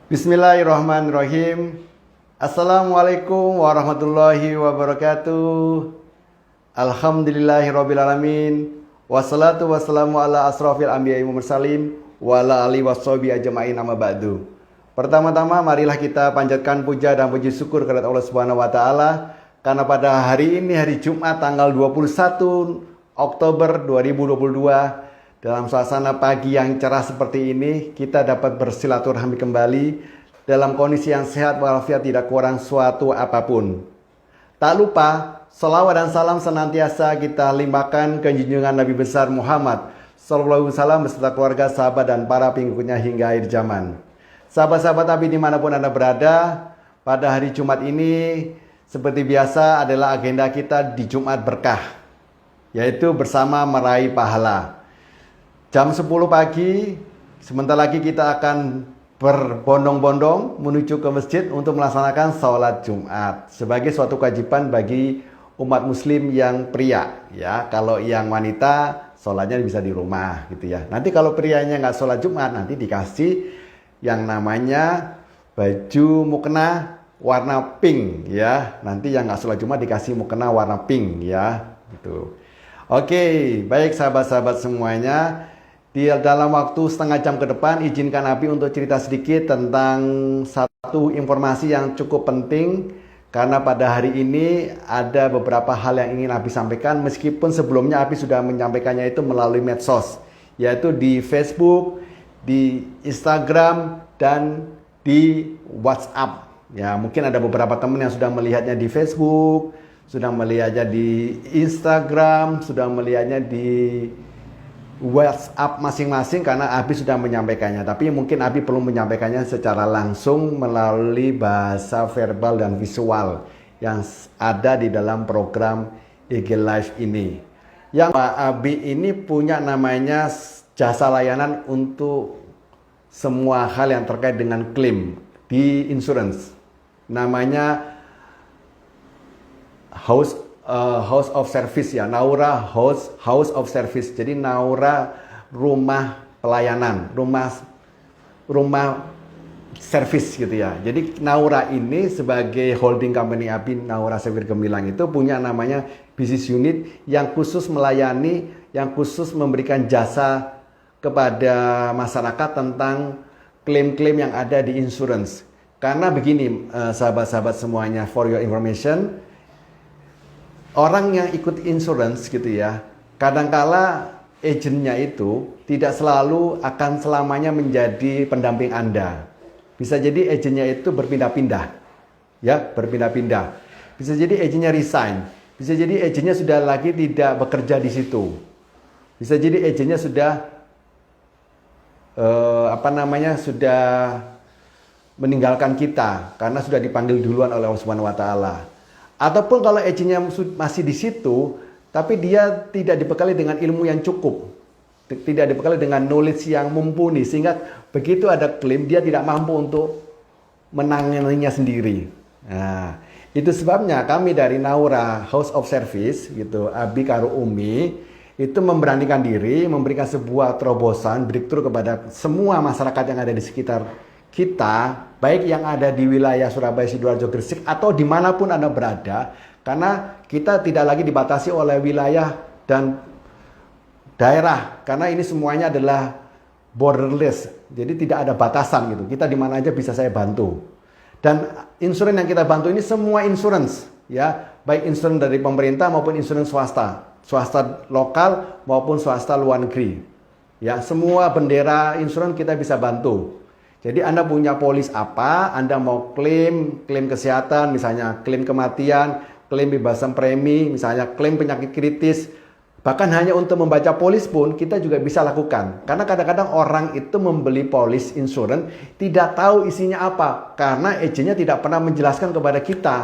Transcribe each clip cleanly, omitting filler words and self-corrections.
Bismillahirrahmanirrahim. Assalamualaikum warahmatullahi wabarakatuh. Alhamdulillahirrabbilalamin. Wassalatu wassalamu ala asrafil anbiya'i wa mursalin wa ala alihi washabihi ajma'in amma ba'du. Pertama-tama marilah kita panjatkan puja dan puji syukur kepada Allah Subhanahu wa taala karena pada hari ini hari Jumat tanggal 21 Oktober 2022 dalam suasana pagi yang cerah seperti ini, kita dapat bersilaturahmi kembali dalam kondisi yang sehat walafiat, tidak kurang suatu apapun. Tak lupa, selawat dan salam senantiasa kita limpahkan ke junjungan Nabi besar Muhammad Sallallahu Alaihi Wasallam beserta keluarga, sahabat, dan para pengikutnya hingga akhir zaman. Sahabat-sahabat Nabi dimanapun Anda berada, pada hari Jumat ini seperti biasa adalah agenda kita di Jumat Berkah, yaitu bersama meraih pahala. Jam 10 pagi, sebentar lagi kita akan berbondong-bondong menuju ke masjid untuk melaksanakan sholat Jumat sebagai suatu kewajiban bagi umat muslim yang pria. Ya, kalau yang wanita sholatnya bisa di rumah gitu ya. Nanti kalau prianya nggak sholat Jumat, nanti dikasih yang namanya baju mukena warna pink ya. Nanti yang nggak sholat Jumat dikasih mukena warna pink ya. Gitu. Oke, baik sahabat-sahabat semuanya. Dalam waktu setengah jam ke depan, izinkan Abi untuk cerita sedikit tentang satu informasi yang cukup penting. Karena pada hari ini ada beberapa hal yang ingin Abi sampaikan. Meskipun sebelumnya Abi sudah menyampaikannya itu melalui medsos. Yaitu di Facebook, di Instagram, dan di WhatsApp. Ya, mungkin ada beberapa teman yang sudah melihatnya di Facebook, sudah melihatnya di Instagram, sudah melihatnya di WhatsApp masing-masing karena Abi sudah menyampaikannya. Tapi mungkin Abi perlu menyampaikannya secara langsung melalui bahasa verbal dan visual yang ada di dalam program IG Live ini. Yang Pak Abi ini punya namanya jasa layanan untuk semua hal yang terkait dengan klaim di insurance. Namanya House of Service ya, Naura House of Service. Jadi Naura rumah pelayanan, rumah service gitu ya. Jadi Naura ini sebagai holding company Abi, Naura Sewir Gemilang itu punya namanya business unit yang khusus melayani, yang khusus memberikan jasa kepada masyarakat tentang klaim-klaim yang ada di insurance. Karena begini sahabat-sahabat semuanya, for your information, orang yang ikut insurance gitu ya, kadangkala agennya itu tidak selalu akan selamanya menjadi pendamping Anda. Bisa jadi agennya itu berpindah-pindah, ya, berpindah-pindah. Bisa jadi agennya resign, bisa jadi agennya sudah lagi tidak bekerja di situ. Bisa jadi agennya sudah sudah meninggalkan kita karena sudah dipanggil duluan oleh Allah Subhanahu wa taala. Ataupun kalau agennya masih di situ, tapi dia tidak dibekali dengan ilmu yang cukup, tidak dibekali dengan knowledge yang mumpuni, sehingga begitu ada klaim dia tidak mampu untuk menanganinya sendiri. Nah, itu sebabnya kami dari Naura House of Service, gitu, Abi karo Umi, itu memberanikan diri, memberikan sebuah terobosan breakthrough kepada semua masyarakat yang ada di sekitar kita, baik yang ada di wilayah Surabaya, Sidoarjo, Gresik, atau dimanapun Anda berada, karena kita tidak lagi dibatasi oleh wilayah dan daerah, karena ini semuanya adalah borderless, jadi tidak ada batasan gitu. Kita di mana aja bisa saya bantu. Dan insurans yang kita bantu ini semua insurans, ya, baik insurans dari pemerintah maupun insurans swasta lokal maupun swasta luar negeri, ya, semua bendera insurans kita bisa bantu. Jadi Anda punya polis apa, Anda mau klaim kesehatan, misalnya klaim kematian, klaim bebasan premi, misalnya klaim penyakit kritis, bahkan hanya untuk membaca polis pun kita juga bisa lakukan. Karena kadang-kadang orang itu membeli polis insurans tidak tahu isinya apa, karena agennya tidak pernah menjelaskan kepada kita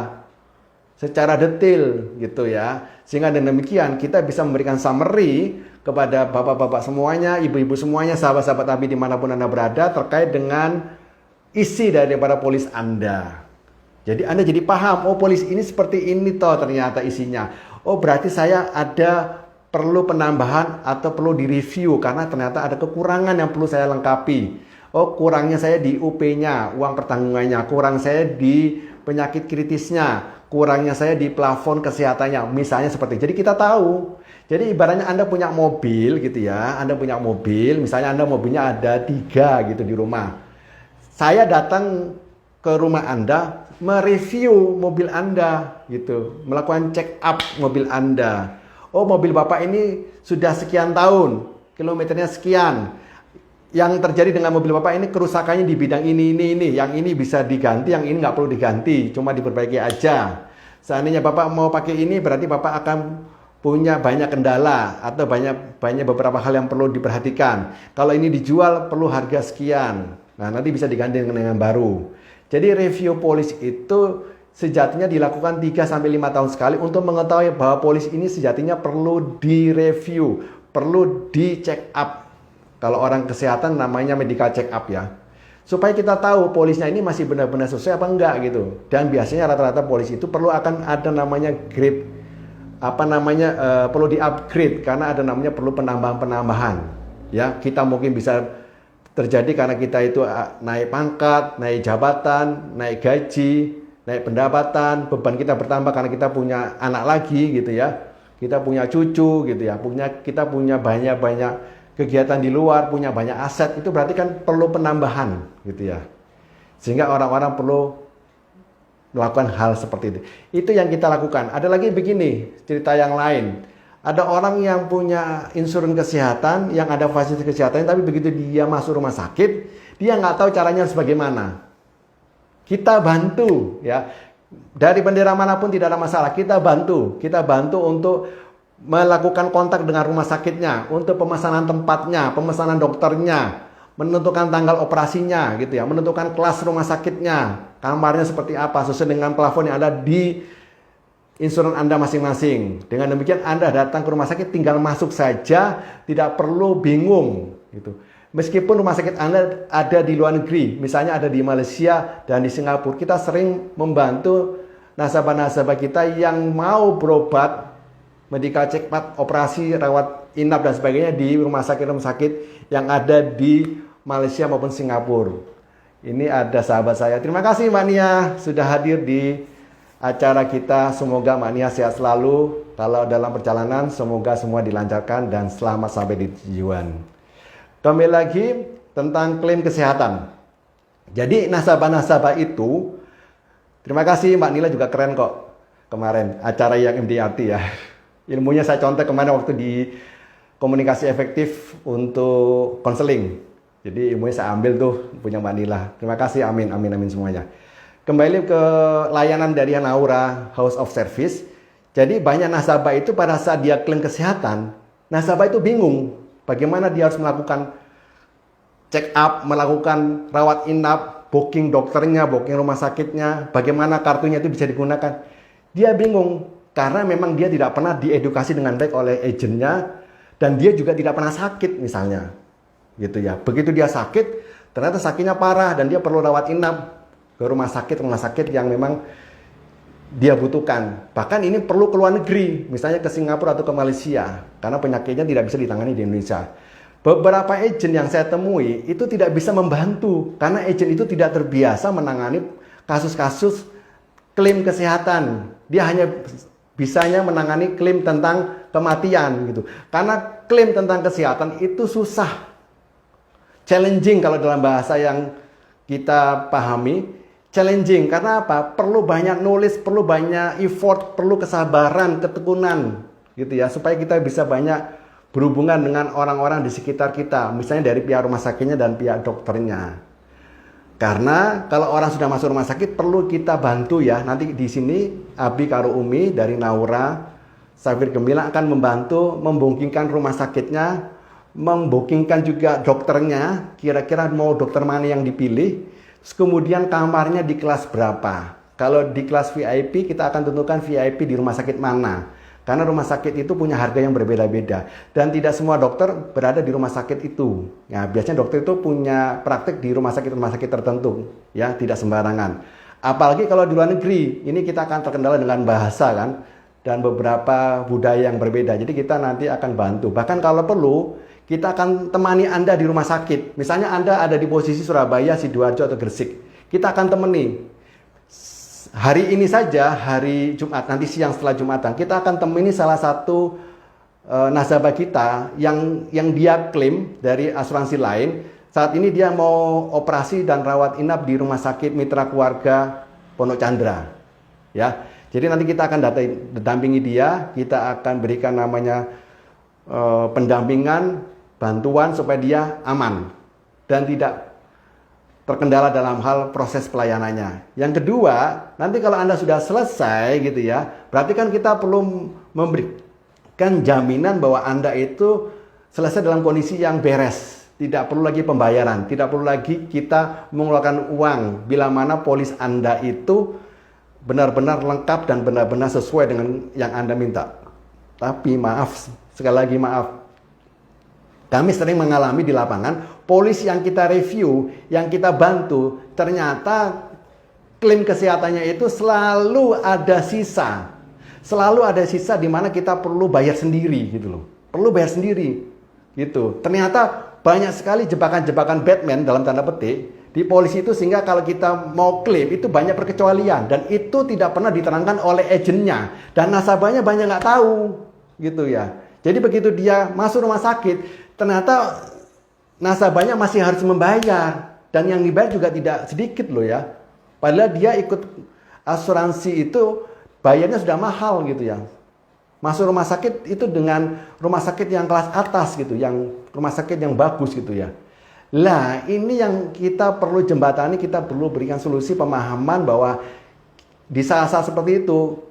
secara detail gitu ya. Sehingga dengan demikian kita bisa memberikan summary kepada bapak-bapak semuanya, ibu-ibu semuanya, sahabat-sahabat Abi dimanapun Anda berada terkait dengan isi daripada polis Anda. Jadi Anda jadi paham, oh polis ini seperti ini toh ternyata isinya. Oh berarti saya ada perlu penambahan atau perlu direview karena ternyata ada kekurangan yang perlu saya lengkapi. Oh, kurangnya saya di UP-nya, uang pertanggungannya, kurang saya di penyakit kritisnya, kurangnya saya di plafon kesehatannya, misalnya seperti itu. Jadi kita tahu. Jadi ibaratnya Anda punya mobil gitu ya, Anda punya mobil, misalnya Anda mobilnya ada 3 gitu di rumah. Saya datang ke rumah Anda, mereview mobil Anda gitu, melakukan check up mobil Anda. Oh, mobil Bapak ini sudah sekian tahun, kilometernya sekian. Yang terjadi dengan mobil Bapak ini kerusakannya di bidang ini. Yang ini bisa diganti, yang ini nggak perlu diganti, cuma diperbaiki aja. Seandainya Bapak mau pakai ini, berarti Bapak akan punya banyak kendala atau banyak beberapa hal yang perlu diperhatikan. Kalau ini dijual perlu harga sekian. Nah, nanti bisa diganti dengan baru. Jadi review polis itu sejatinya dilakukan 3-5 tahun sekali untuk mengetahui bahwa polis ini sejatinya perlu direview, perlu di check up. Kalau orang kesehatan namanya medical check up ya. Supaya kita tahu polisnya ini masih benar-benar sesuai apa enggak gitu. Dan biasanya rata-rata polis itu perlu akan ada namanya grade, perlu di-upgrade karena ada namanya perlu penambahan-penambahan. Ya, kita mungkin bisa terjadi karena kita itu naik pangkat, naik jabatan, naik gaji, naik pendapatan, beban kita bertambah karena kita punya anak lagi gitu ya. Kita punya cucu gitu ya. Kita punya banyak kegiatan di luar, punya banyak aset, itu berarti kan perlu penambahan gitu ya. Sehingga orang-orang perlu melakukan hal seperti itu. Itu yang kita lakukan. Ada lagi begini, cerita yang lain. Ada orang yang punya insurans kesehatan, yang ada fasilitas kesehatan, tapi begitu dia masuk rumah sakit, dia nggak tahu caranya harus bagaimana. Kita bantu ya. Dari bendera manapun tidak ada masalah, kita bantu untuk melakukan kontak dengan rumah sakitnya untuk pemesanan tempatnya, pemesanan dokternya, menentukan tanggal operasinya gitu ya, menentukan kelas rumah sakitnya, kamarnya seperti apa sesuai dengan plafon yang ada di insurans Anda masing-masing. Dengan demikian Anda datang ke rumah sakit tinggal masuk saja, tidak perlu bingung gitu. Meskipun rumah sakit Anda ada di luar negeri, misalnya ada di Malaysia dan di Singapura, kita sering membantu nasabah-nasabah kita yang mau berobat, medical check up, operasi, rawat inap dan sebagainya di rumah sakit yang ada di Malaysia maupun Singapura. Ini ada sahabat saya. Terima kasih Mbak Nia sudah hadir di acara kita. Semoga Mbak Nia sehat selalu. Kalau dalam perjalanan semoga semua dilancarkan dan selamat sampai di tujuan. Kembali lagi tentang klaim kesehatan. Jadi nasabah-nasabah itu, terima kasih Mbak Nila juga keren kok kemarin acara yang MDRT ya. Ilmunya saya contoh kemarin waktu di komunikasi efektif untuk konseling. Jadi ilmunya saya ambil tuh punya Mbak Nila. Terima kasih, amin semuanya. Kembali ke layanan dari Naura House of Service. Jadi banyak nasabah itu pada saat dia klaim kesehatan, nasabah itu bingung bagaimana dia harus melakukan check up, melakukan rawat inap, booking dokternya, booking rumah sakitnya, bagaimana kartunya itu bisa digunakan. Dia bingung. Karena memang dia tidak pernah diedukasi dengan baik oleh agennya dan dia juga tidak pernah sakit misalnya. Gitu ya. Begitu dia sakit, ternyata sakitnya parah dan dia perlu rawat inap ke rumah sakit yang memang dia butuhkan. Bahkan ini perlu ke luar negeri, misalnya ke Singapura atau ke Malaysia karena penyakitnya tidak bisa ditangani di Indonesia. Beberapa agen yang saya temui itu tidak bisa membantu karena agen itu tidak terbiasa menangani kasus-kasus klaim kesehatan. Dia hanya bisanya menangani klaim tentang kematian gitu. Karena klaim tentang kesehatan itu susah. Challenging kalau dalam bahasa yang kita pahami. Challenging karena apa? Perlu banyak nulis, perlu banyak effort, perlu kesabaran, ketekunan gitu ya. Supaya kita bisa banyak berhubungan dengan orang-orang di sekitar kita. Misalnya dari pihak rumah sakitnya dan pihak dokternya. Karena kalau orang sudah masuk rumah sakit perlu kita bantu ya. Nanti di sini Abi Karo Umi dari Naura Safir Gemilang akan membantu membookingkan rumah sakitnya, membookingkan juga dokternya, kira-kira mau dokter mana yang dipilih, kemudian kamarnya di kelas berapa. Kalau di kelas VIP kita akan tentukan VIP di rumah sakit mana. Karena rumah sakit itu punya harga yang berbeda-beda. Dan tidak semua dokter berada di rumah sakit itu. Ya, biasanya dokter itu punya praktik di rumah sakit tertentu. Ya, tidak sembarangan. Apalagi kalau di luar negeri, ini kita akan terkendala dengan bahasa kan. Dan beberapa budaya yang berbeda. Jadi kita nanti akan bantu. Bahkan kalau perlu, kita akan temani Anda di rumah sakit. Misalnya Anda ada di posisi Surabaya, Sidoarjo, atau Gresik. Kita akan temani. Hari ini saja, hari Jumat, nanti siang setelah Jumatan, kita akan temani salah satu nasabah kita yang dia klaim dari asuransi lain. Saat ini dia mau operasi dan rawat inap di Rumah Sakit Mitra Keluarga Pondok Chandra. Ya, jadi nanti kita akan dampingi dia, kita akan berikan namanya pendampingan, bantuan supaya dia aman dan tidak terkendala dalam hal proses pelayanannya. Yang kedua, nanti kalau Anda sudah selesai gitu ya, berarti kan kita perlu memberikan jaminan bahwa Anda itu selesai dalam kondisi yang beres. Tidak perlu lagi pembayaran, tidak perlu lagi kita mengeluarkan uang bila mana polis Anda itu benar-benar lengkap dan benar-benar sesuai dengan yang Anda minta. Tapi maaf, sekali lagi maaf, kami sering mengalami di lapangan, polis yang kita review, yang kita bantu, ternyata klaim kesehatannya itu selalu ada sisa. Selalu ada sisa di mana kita perlu bayar sendiri gitu loh. Perlu bayar sendiri gitu. Ternyata banyak sekali jebakan-jebakan Batman dalam tanda petik di polisi itu, sehingga kalau kita mau klaim itu banyak perkecualian dan itu tidak pernah diterangkan oleh agennya dan nasabahnya banyak nggak tahu gitu ya. Jadi begitu dia masuk rumah sakit, ternyata nasabahnya masih harus membayar dan yang dibayar juga tidak sedikit loh ya. Padahal dia ikut asuransi itu bayarnya sudah mahal gitu ya. Masuk rumah sakit itu dengan rumah sakit yang kelas atas gitu, yang rumah sakit yang bagus gitu ya. Lah, ini yang kita perlu jembatani, kita perlu berikan solusi pemahaman bahwa di saat-saat seperti itu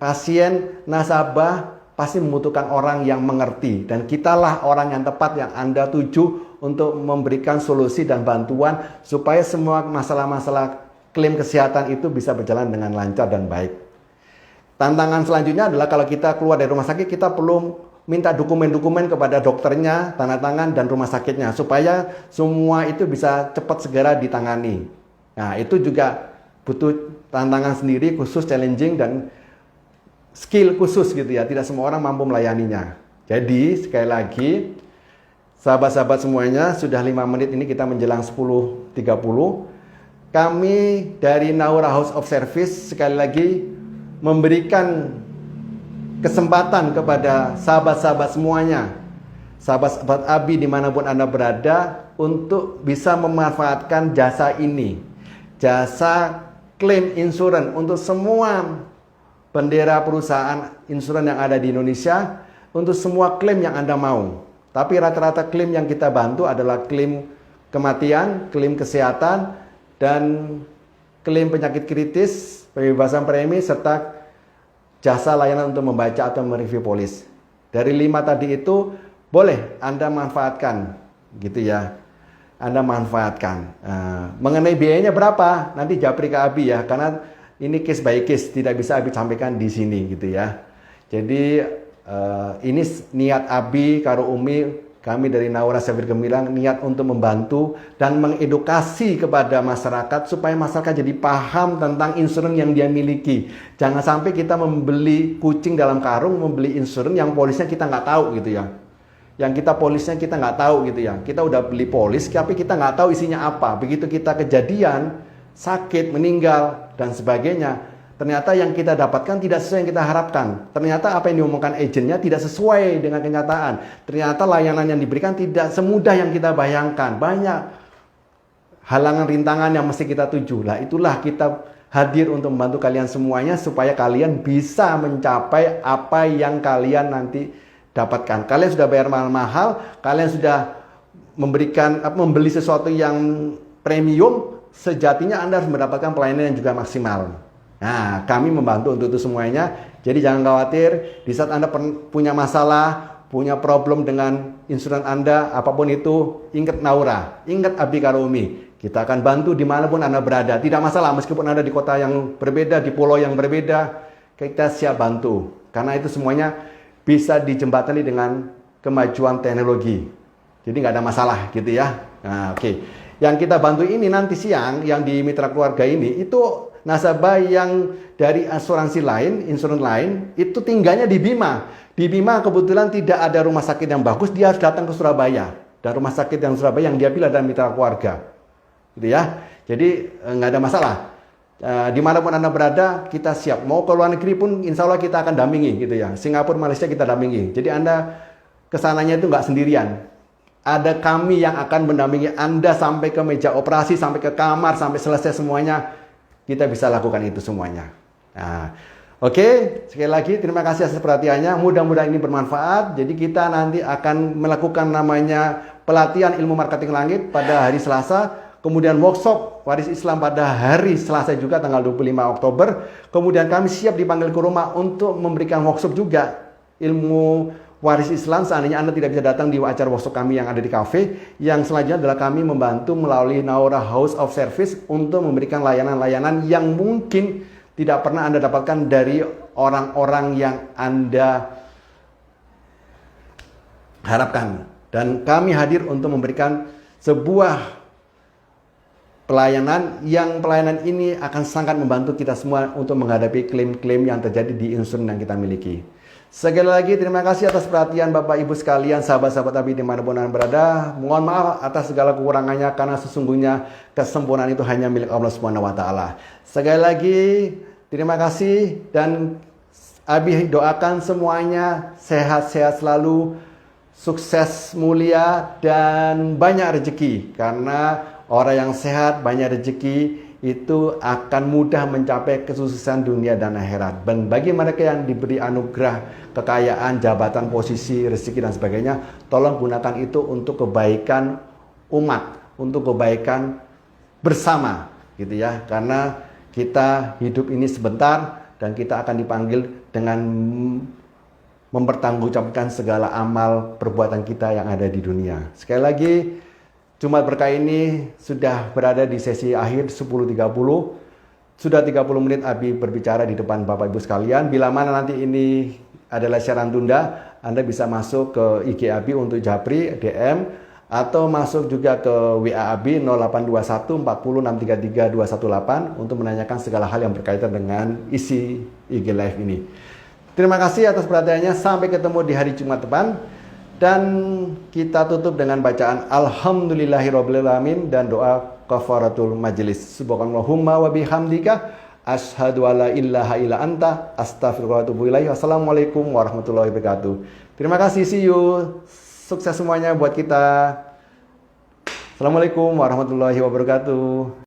pasien, nasabah pasti membutuhkan orang yang mengerti dan kitalah orang yang tepat yang Anda tuju untuk memberikan solusi dan bantuan supaya semua masalah-masalah klaim kesehatan itu bisa berjalan dengan lancar dan baik. Tantangan selanjutnya adalah kalau kita keluar dari rumah sakit, kita perlu minta dokumen-dokumen kepada dokternya, tanda tangan, dan rumah sakitnya, supaya semua itu bisa cepat segera ditangani. Nah, itu juga butuh tantangan sendiri, khusus challenging, dan skill khusus gitu ya. Tidak semua orang mampu melayaninya. Jadi, sekali lagi, sahabat-sahabat semuanya, sudah 5 menit ini kita menjelang 10.30. Kami dari Naura House of Service, sekali lagi, memberikan kesempatan kepada sahabat-sahabat semuanya, sahabat-sahabat Abi dimanapun Anda berada, untuk bisa memanfaatkan jasa ini, jasa klaim insurans untuk semua bendera perusahaan insurans yang ada di Indonesia, untuk semua klaim yang Anda mau. Tapi rata-rata klaim yang kita bantu adalah klaim kematian, klaim kesehatan, dan klaim penyakit kritis, pembebasan premi, serta jasa layanan untuk membaca atau mereview polis. Dari 5 tadi itu boleh Anda manfaatkan gitu ya. Anda manfaatkan. Mengenai biayanya berapa? Nanti japri ke Abi ya, karena ini case by case, tidak bisa Abi sampaikan di sini gitu ya. Jadi ini niat Abi karo Umi, kami dari Naura Safir Gemilang, niat untuk membantu dan mengedukasi kepada masyarakat supaya masyarakat jadi paham tentang insurans yang dia miliki. Jangan sampai kita membeli kucing dalam karung, membeli insurans yang polisnya kita nggak tahu gitu ya. Yang kita polisnya kita nggak tahu gitu ya. Kita udah beli polis, tapi kita nggak tahu isinya apa. Begitu kita kejadian, sakit, meninggal, dan sebagainya, ternyata yang kita dapatkan tidak sesuai yang kita harapkan. Ternyata apa yang diomongkan agennya tidak sesuai dengan kenyataan. Ternyata layanan yang diberikan tidak semudah yang kita bayangkan. Banyak halangan rintangan yang mesti kita tuju. Lah itulah kita hadir untuk membantu kalian semuanya supaya kalian bisa mencapai apa yang kalian nanti dapatkan. Kalian sudah bayar mahal-mahal, kalian sudah membeli sesuatu yang premium, sejatinya Anda harus mendapatkan pelayanan yang juga maksimal. Nah, kami membantu untuk itu semuanya. Jadi jangan khawatir, di saat Anda punya masalah, punya problem dengan insurans Anda, apapun itu, ingat Naura, ingat Abi Karumi. Kita akan bantu dimanapun Anda berada. Tidak masalah, meskipun Anda di kota yang berbeda, di pulau yang berbeda, kita siap bantu. Karena itu semuanya bisa dijembatani dengan kemajuan teknologi. Jadi nggak ada masalah gitu ya. Nah, oke. Yang kita bantu ini nanti siang, yang di Mitra Keluarga ini, itu nasabah yang dari asuransi lain, insurans lain, itu tinggalnya di Bima. Di Bima kebetulan tidak ada rumah sakit yang bagus, dia harus datang ke Surabaya. Dan rumah sakit yang Surabaya yang dia pilih adalah mitra keluarga. Gitu ya. Jadi nggak ada masalah. Dimanapun Anda berada, kita siap. Mau ke luar negeri pun insya Allah kita akan dampingi. Gitu ya. Singapura, Malaysia kita dampingi. Jadi Anda kesananya itu nggak sendirian. Ada kami yang akan mendampingi Anda sampai ke meja operasi, sampai ke kamar, sampai selesai semuanya. Kita bisa lakukan itu semuanya. Nah, oke, sekali lagi terima kasih atas perhatiannya. Mudah-mudahan ini bermanfaat. Jadi kita nanti akan melakukan namanya pelatihan ilmu marketing langit pada hari Selasa. Kemudian workshop Waris Islam pada hari Selasa juga tanggal 25 Oktober. Kemudian kami siap dipanggil ke rumah untuk memberikan workshop juga ilmu Waris Islam. Seandainya Anda tidak bisa datang di acara workshop kami yang ada di kafe, yang selanjutnya adalah kami membantu melalui Naura House of Service untuk memberikan layanan-layanan yang mungkin tidak pernah Anda dapatkan dari orang-orang yang Anda harapkan. Dan kami hadir untuk memberikan sebuah pelayanan yang pelayanan ini akan sangat membantu kita semua untuk menghadapi klaim-klaim yang terjadi di insurans yang kita miliki. Sekali lagi terima kasih atas perhatian Bapak Ibu sekalian, sahabat-sahabat Abi dimanapun Anda berada. Mohon maaf atas segala kekurangannya karena sesungguhnya kesempurnaan itu hanya milik Allah Subhanahu wa taala. Sekali lagi terima kasih dan Abi doakan semuanya sehat-sehat selalu, sukses mulia dan banyak rezeki, karena orang yang sehat banyak rezeki itu akan mudah mencapai kesuksesan dunia dan akhirat. Dan bagi mereka yang diberi anugerah kekayaan, jabatan, posisi, rezeki dan sebagainya, tolong gunakan itu untuk kebaikan umat, untuk kebaikan bersama, gitu ya. Karena kita hidup ini sebentar dan kita akan dipanggil dengan mempertanggungjawabkan segala amal perbuatan kita yang ada di dunia. Sekali lagi, Jumat Berkah ini sudah berada di sesi akhir 10.30. Sudah 30 menit Abi berbicara di depan Bapak Ibu sekalian. Bila mana nanti ini adalah siaran tunda, Anda bisa masuk ke IG Abi untuk Japri, DM, atau masuk juga ke WA Abi 0821 40 633 218 untuk menanyakan segala hal yang berkaitan dengan isi IG Live ini. Terima kasih atas perhatiannya. Sampai ketemu di hari Jumat depan. Dan kita tutup dengan bacaan Alhamdulillahirrabbilalamin dan doa kafaratul majlis. Subhanallahumma wa bihamdika asyhadu alla ilaha illa anta astaghfiruka wa atubu ilaik. Wassalamualaikum warahmatullahi wabarakatuh. Terima kasih, see you. Sukses semuanya buat kita. Assalamualaikum warahmatullahi wabarakatuh.